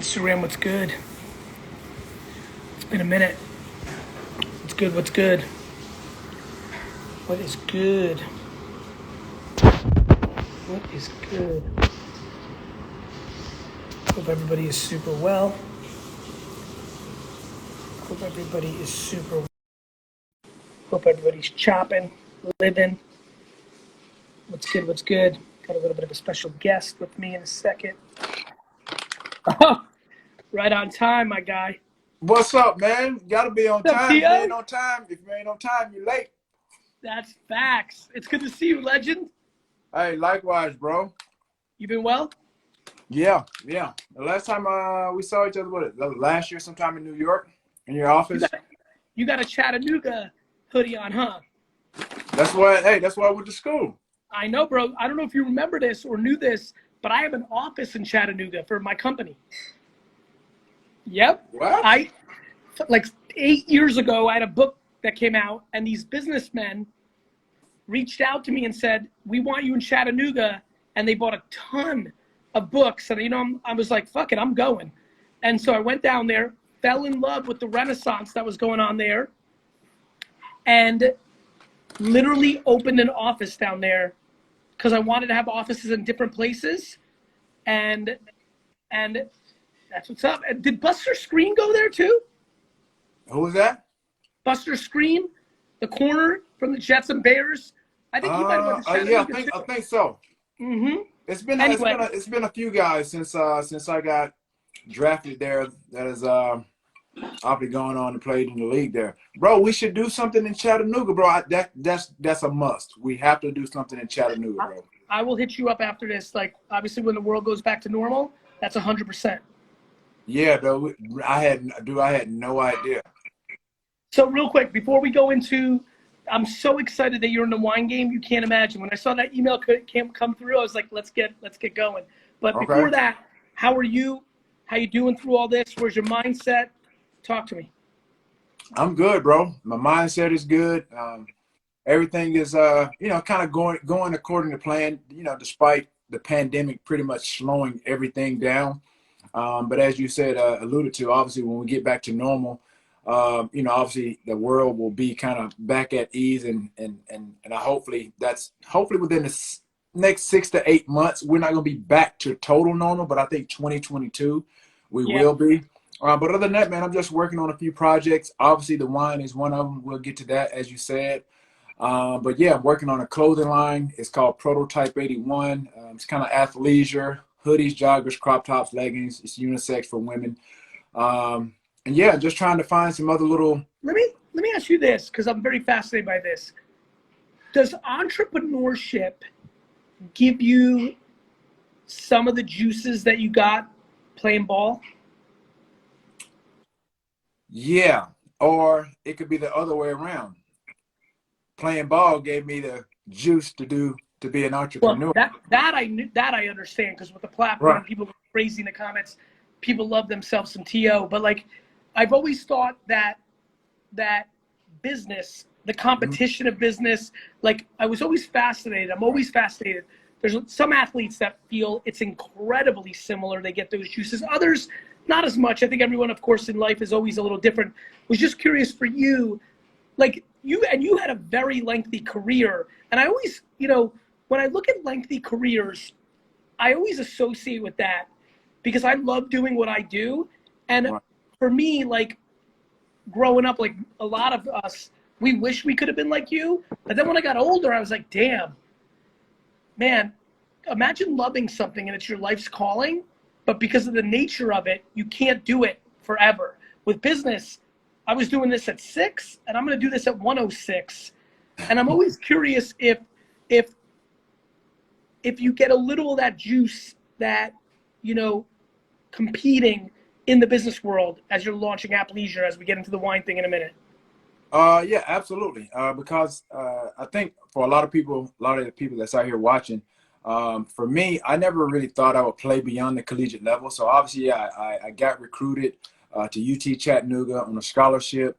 Instagram, what's good? It's been a minute. What's good? What's good? What is good? What is good? Hope everybody is super well. Hope everybody is super well. Hope everybody's chopping, living. What's good? What's good? Got a little bit of a special guest with me in a second. Oh, right on time, my guy. What's up, man? You gotta be on What's up, time. If you Tio? ain't on time, if you ain't on time, you're late. That's facts. It's good to see you, legend. Hey, likewise, bro. You been well? Yeah. The last time we saw each other, last year sometime in New York, in your office. You got a Chattanooga hoodie on, huh? That's why I went to school. I know, bro. I don't know if you remember this or knew this, but I have an office in Chattanooga for my company. Yep. What? Like 8 years ago, I had a book that came out, and these businessmen reached out to me and said, "We want you in Chattanooga," and they bought a ton of books. And I was like, "Fuck it, I'm going." And so I went down there, fell in love with the Renaissance that was going on there, and literally opened an office down there because I wanted to have offices in different places, and that's what's up. And did Buster Screen go there too? Who was that? Buster Screen, the corner from the Jets and Bears. I think he might have went to Chattanooga I think so. Mm-hmm. It's been a few guys since I got drafted there that is obviously going on and played in the league there. Bro, we should do something in Chattanooga, bro. That's a must. We have to do something in Chattanooga, bro. I will hit you up after this. Like, obviously, when the world goes back to normal, that's 100%. Yeah, though. I had no idea. So real quick, before we go into, I'm so excited that you're in the wine game. You can't imagine. When I saw that email come through, I was like, let's get going. But Okay. before that, how are you? How you doing through all this? Where's your mindset? Talk to me. I'm good, bro. My mindset is good. Everything is kind of going according to plan, despite the pandemic pretty much slowing everything down. But as you said, alluded to, obviously when we get back to normal, obviously the world will be kind of back at ease, and hopefully within the next 6 to 8 months, we're not going to be back to total normal, but I think 2022 we will be. But other than that, man, I'm just working on a few projects. Obviously, the wine is one of them. We'll get to that, as you said. But yeah, I'm working on a clothing line. It's called Prototype 81. It's kind of athleisure, hoodies, joggers, crop tops, leggings. It's unisex for women. And yeah, just trying to find some other little. Let me ask you this, because I'm very fascinated by this. Does entrepreneurship give you some of the juices that you got playing ball? Yeah, or it could be the other way around. Playing ball gave me the juice to be an entrepreneur. Well, that I understand, because with the platform, people go crazy in the comments. People love themselves some TO, but like I've always thought that business, the competition of business, like I was always fascinated. I'm always fascinated. There's some athletes that feel it's incredibly similar. They get those juices. Others, not as much. I think everyone, of course, in life is always a little different. Was just curious for you, like you had a very lengthy career. And I always, when I look at lengthy careers, I always associate with that because I love doing what I do. And for me, like growing up, like a lot of us, we wish we could have been like you. But then when I got older, I was like, damn, man, imagine loving something and it's your life's calling, but because of the nature of it, you can't do it forever. With business, I was doing this at 6 and I'm going to do this at 106. And I'm always curious if you get a little of that juice that, competing in the business world as you're launching athleisure, as we get into the wine thing in a minute. Yeah, absolutely. Because I think for a lot of the people that's out here watching, for me, I never really thought I would play beyond the collegiate level. So obviously, I got recruited to UT Chattanooga on a scholarship,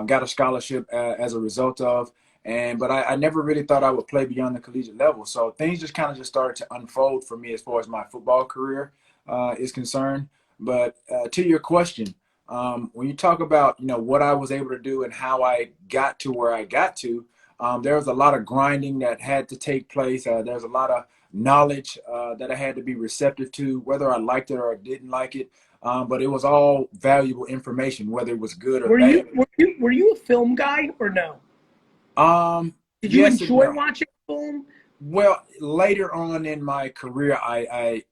got a scholarship as a result of, but I never really thought I would play beyond the collegiate level. So things just kind of started to unfold for me as far as my football career is concerned. But to your question, when you talk about, what I was able to do and how I got to where I got to, there was a lot of grinding that had to take place. There's a lot of knowledge that I had to be receptive to, whether I liked it or I didn't like it. But it was all valuable information, whether it was good or Were bad. you a film guy or no? Did you Yes and enjoy no. watching film? Well, later on in my career,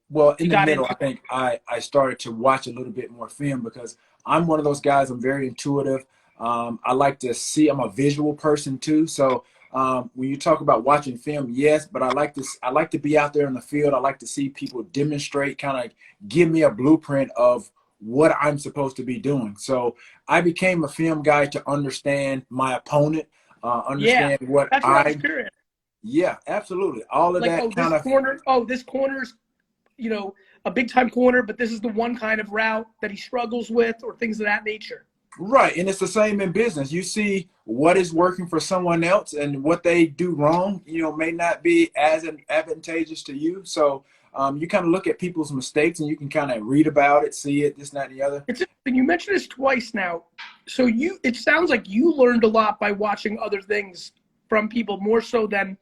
well, in You the got middle, into I think I started to watch a little bit more film because I'm one of those guys. I'm very intuitive. I like to see. I'm a visual person too. So when you talk about watching film, yes, but I like to be out there in the field. I like to see people demonstrate, kind of give me a blueprint of what I'm supposed to be doing. So I became a film guy to understand my opponent, Yeah, understand what that's what I was I. curious. Yeah, absolutely. All of Like, that oh, kind of this corner's, a big time corner, but this is the one kind of route that he struggles with, or things of that nature. right. And it's the same in business. You see what is working for someone else and what they do wrong, may not be as advantageous to you. So you kind of look at people's mistakes and you can kind of read about it, see it, this, that, and the other. It's interesting. You mentioned this twice now. So it sounds like you learned a lot by watching other things from people, more so than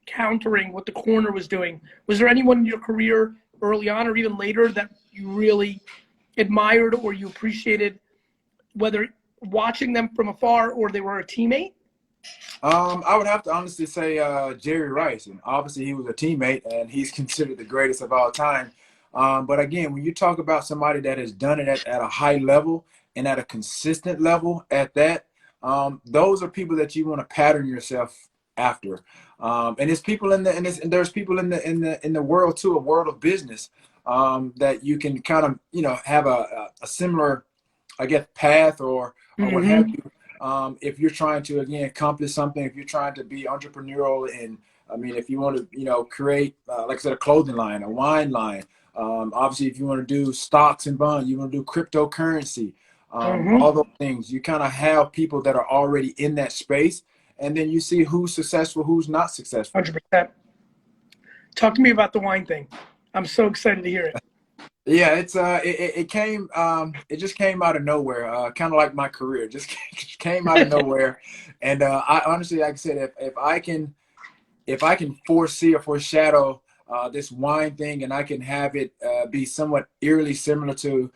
countering what the corner was doing. Was there anyone in your career early on or even later that you really admired or you appreciated, whether watching them from afar or they were a teammate? I would have to honestly say Jerry Rice, and obviously he was a teammate, and he's considered the greatest of all time. But again, when you talk about somebody that has done it at a high level and at a consistent level at that, those are people that you want to pattern yourself after. And it's people and there's people in the world too, a world of business, that you can kind of have a similar, I guess, path or what have Mm-hmm. you. If you're trying to again accomplish something, if you're trying to be entrepreneurial, and I mean, if you want to create like I said, a clothing line, a wine line, obviously if you want to do stocks and bonds, you want to do cryptocurrency, Mm-hmm. all those things, you kind of have people that are already in that space, and then you see who's successful, who's not successful. 100%. Talk to me about the wine thing. I'm so excited to hear it. Yeah, it came it just came out of nowhere, kind of like my career, just came out of nowhere, and I honestly, like I said, if I can foresee or foreshadow this wine thing, and I can have it be somewhat eerily similar to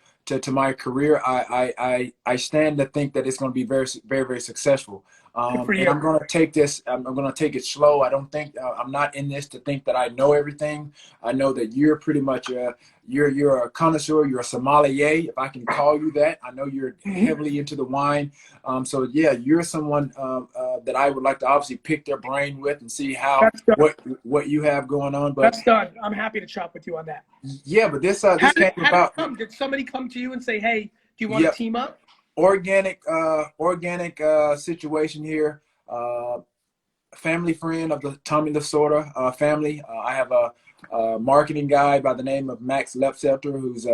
my career, I stand to think that it's going to be very, very, very successful. Good for And you. I'm going to take this. I'm going to take it slow. I don't think I'm not in this to think that I know everything. I know that you're pretty much you're a connoisseur. You're a sommelier, if I can call you that. I know you're Mm-hmm. heavily into the wine. So yeah, you're someone that I would like to obviously pick their brain with and see how That's done. what you have going on. But That's done. I'm happy to chat with you on that. yeah, but this How did came it about. come? Did somebody come to you and say, "Hey, do you want to Yeah, team up?" organic situation here. Family friend of the Tommy Lasorda family. I have a marketing guy by the name of Max Lepselter, who's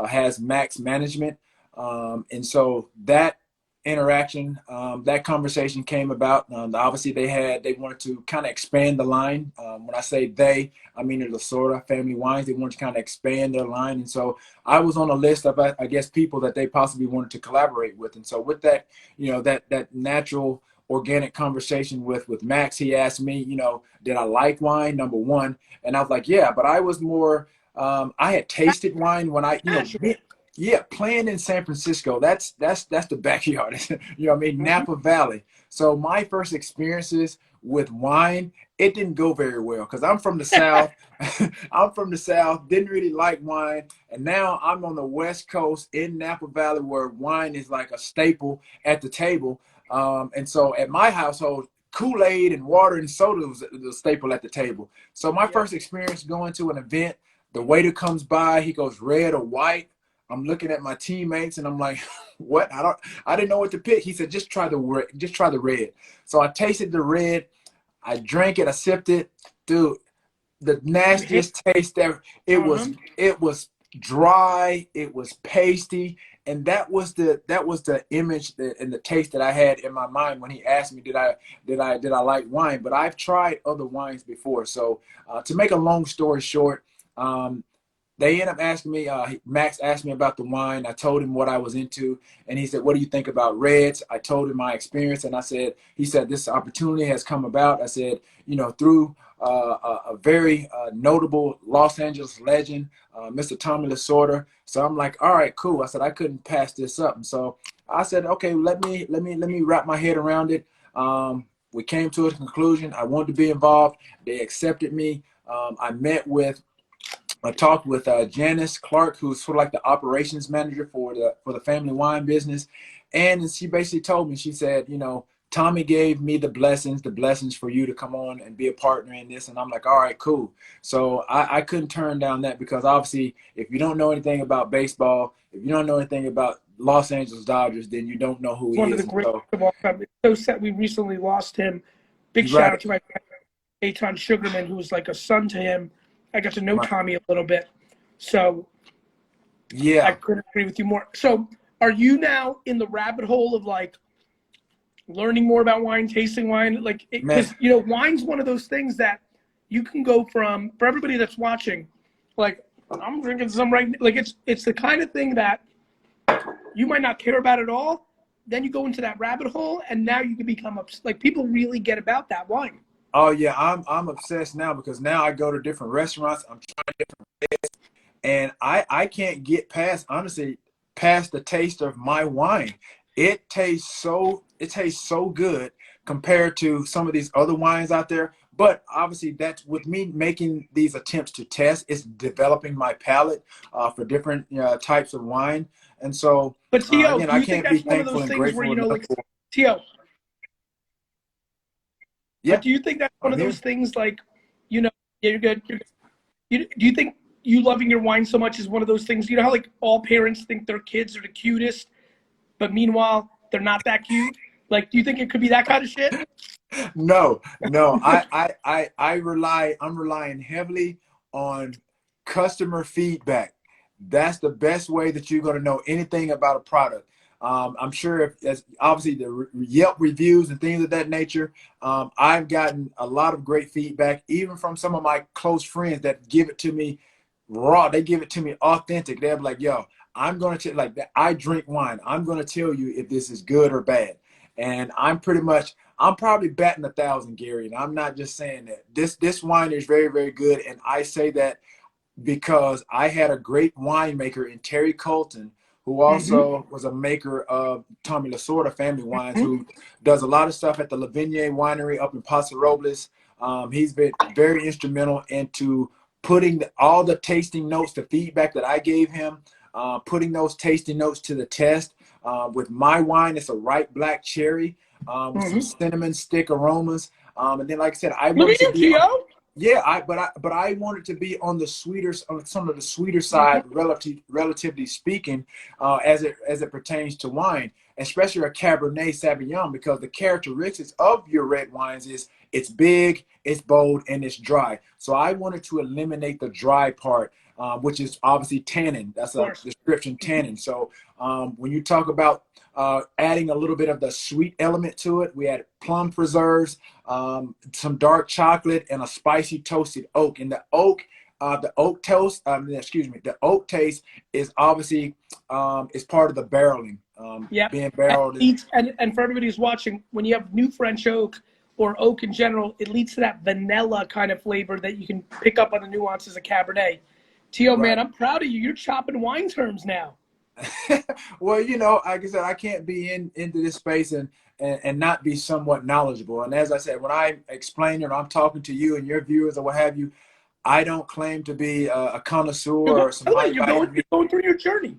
has Max Management, and so that interaction, that conversation came about. Obviously, they wanted to kind of expand the line. When I say they, I mean the Lasorda family wines. They wanted to kind of expand their line, and so I was on a list of, I guess, people that they possibly wanted to collaborate with. And so with that, that natural organic conversation with Max, he asked me, did I like wine, number one? And I was like, yeah, but I was more, I had tasted wine when I, Passionate. yeah, playing in San Francisco, that's the backyard, what I mean, Mhm. Napa Valley. So my first experiences with wine, it didn't go very well because I'm from the South. I'm from the South, didn't really like wine. And now I'm on the West Coast in Napa Valley where wine is like a staple at the table. And so at my household, Kool-Aid and water and soda was the staple at the table. So my Yeah. first experience going to an event, the waiter comes by, he goes red or white. I'm looking at my teammates and I'm like, what? I didn't know what to pick. He said, just try the red. So I tasted the red. I drank it. I sipped it. Dude, the You hit. nastiest taste ever. It Uh-huh. was dry. It was pasty, and that was the image and the taste that I had in my mind when he asked me did I like wine. But I've tried other wines before. So to make a long story short, um, they end up asking me, Max asked me about the wine. I told him what I was into. And he said, what do you think about reds? I told him my experience. And he said, this opportunity has come about. I said, through a very notable Los Angeles legend, Mr. Tommy Lasorda. So I'm like, all right, cool. I said, I couldn't pass this up. And so I said, okay, let me wrap my head around it. We came to a conclusion. I wanted to be involved. They accepted me. I talked with Janice Clark, who's sort of like the operations manager for the family wine business. And she basically told me, she said, Tommy gave me the blessings for you to come on and be a partner in this. And I'm like, all right, cool. So I couldn't turn down that, because obviously if you don't know anything about baseball, if you don't know anything about Los Angeles Dodgers, then you don't know who he is. One of the greatest of all time. It's so sad we recently lost him. Big Right. shout out to my friend, Aton Sugarman, who was like a son to him. I got to know Tommy a little bit. So yeah, I couldn't agree with you more. So are you now in the rabbit hole of like learning more about wine, tasting wine? Like, because wine's one of those things that you can go from, for everybody that's watching, like, I'm drinking some right, like it's the kind of thing that you might not care about at all. Then you go into that rabbit hole, and now you can become like, people really get about that wine. Oh yeah, I'm obsessed now, because now I go to different restaurants. I'm trying different reds, and I can't get past the taste of my wine. It tastes so good compared to some of these other wines out there. But obviously, that's with me making these attempts to test. It's developing my palate for different types of wine, and so But Tio, again, do I you think can't be that's one of thankful those and things where grateful enough like for. Tio? Yeah, But do you think that's one I'm of here. those things like, yeah, you're good. You're good. Do you think you loving your wine so much is one of those things? You know how like all parents think their kids are the cutest, but meanwhile they're not that cute. Like, do you think it could be that kind of shit? No. I'm relying heavily on customer feedback. That's the best way that you're going to know anything about a product. I'm sure as obviously the Yelp reviews and things of that nature, I've gotten a lot of great feedback, even from some of my close friends that give it to me raw. They give it to me authentic. They're like, yo, I'm going to like that. I drink wine. I'm going to tell you if this is good or bad. And I'm probably batting 1,000, Gary. And I'm not just saying that. This wine is very, very good. And I say that because I had a great winemaker in Terry Colton, who also was a maker of Tommy Lasorda family wines, who does a lot of stuff at the Lavinier winery up in Paso Robles. He's been very instrumental into putting all the tasting notes, the feedback that I gave him, putting those tasting notes to the test. With my wine, it's a ripe black cherry with some cinnamon stick aromas. And then, like I said, I Look wanted at to you, be Tio. but I wanted to be on some of the sweeter side, relatively speaking, as it pertains to wine, especially a Cabernet Sauvignon, because the characteristics of your red wines is it's big, it's bold, and it's dry. So I wanted to eliminate the dry part, which is obviously tannin. That's a description, tannin. So when you talk about adding a little bit of the sweet element to it, we added plum preserves, some dark chocolate, and a spicy toasted oak. And the oak taste is obviously is part of the barreling, being barreled. And for everybody who's watching, when you have new French oak or oak in general, it leads to that vanilla kind of flavor that you can pick up on the nuances of Cabernet. Tio, man, I'm proud of you. You're chopping wine terms now. Well, like I said, I can't be into this space and not be somewhat knowledgeable. And as I said, when I explain it, or I'm talking to you and your viewers or what have you, I don't claim to be a connoisseur or somebody. You're going through your journey.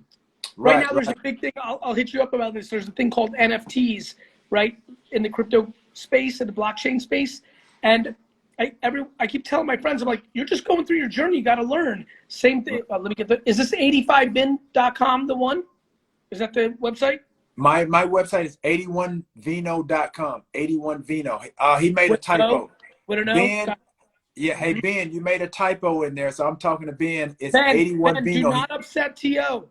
Right now, there's a big thing. I'll hit you up about this. There's a thing called NFTs, right, in the crypto space, in the blockchain space. And I keep telling my friends, I'm like, you're just going through your journey. You got to learn. Same thing. Is this 85bin.com the one? Is that the website? My website is 81vino.com. 81vino. He made a typo. Ben, hey, Ben, you made a typo in there. So I'm talking to Ben. It's 81vino. Ben, do not upset T.O.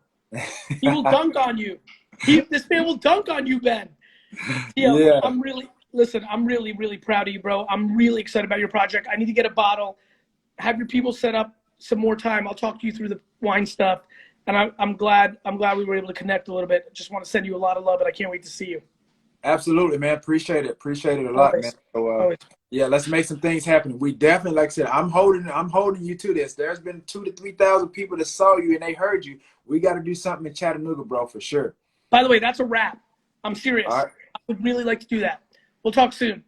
He will dunk on you. This man will dunk on you, Ben. T.O., yeah. I'm really, really proud of you, bro. I'm really excited about your project. I need to get a bottle, have your people set up some more time. I'll talk to you through wine stuff. And I'm glad we were able to connect a little bit. Just want to send you a lot of love, and I can't wait to see you. Absolutely, man. Appreciate it. Appreciate it a lot, man. Always. So, Always. yeah, let's make some things happen. We definitely, like I said, I'm holding you to this. There's been 2,000 to 3,000 people that saw you and they heard you. We got to do something in Chattanooga, bro, for sure. By the way, that's a wrap. I'm serious. All right. I would really like to do that. We'll talk soon.